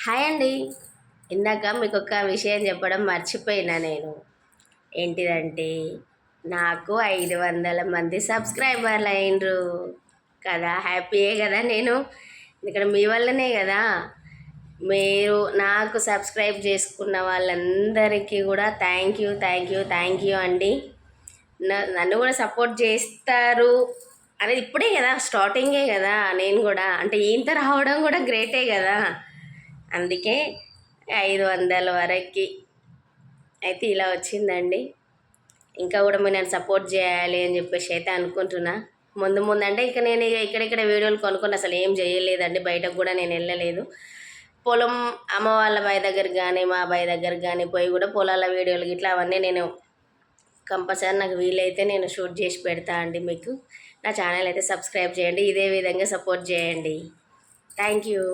Hi అండి. ఇందాక మీకు ఒక విషయం చెప్పడం మర్చిపోయినా నేను. ఏంటిదంటే నాకు 500 మంది సబ్స్క్రైబర్లు అయినరు కదా, హ్యాపీయే కదా. నేను ఇక్కడ మీ వల్లనే కదా. మీరు నాకు సబ్స్క్రైబ్ చేసుకున్న వాళ్ళందరికీ కూడా thank you thank you thank you అండి. నన్ను కూడా సపోర్ట్ చేస్తారు అనేది ఇప్పుడే కదా, స్టార్టింగే కదా. నేను కూడా అంటే ఇంత రావడం కూడా గ్రేటే కదా. అందుకే 500 వరకు అయితే ఇలా వచ్చిందండి. ఇంకా కూడా మీరు నన్ను సపోర్ట్ చేయాలి అని చెప్పేసి అయితే అనుకుంటున్నా. ముందు ముందు అంటే ఇక నేను ఇక్కడిక్కడ వీడియోలు కొనుక్కొని అసలు ఏం చేయలేదండి. బయటకు కూడా నేను వెళ్ళలేదు. పొలం అమ్మ వాళ్ళ బావి దగ్గరికి కానీ మా బావి దగ్గరికి కానీ పోయి కూడా పొలాల వీడియోలు ఇట్లా అవన్నీ నేను కంపల్సరీ నాకు వీలైతే నేను షూట్ చేసి పెడతా అండి. మీకు నా ఛానల్ అయితే సబ్స్క్రైబ్ చేయండి, ఇదే విధంగా సపోర్ట్ చేయండి. Thank you.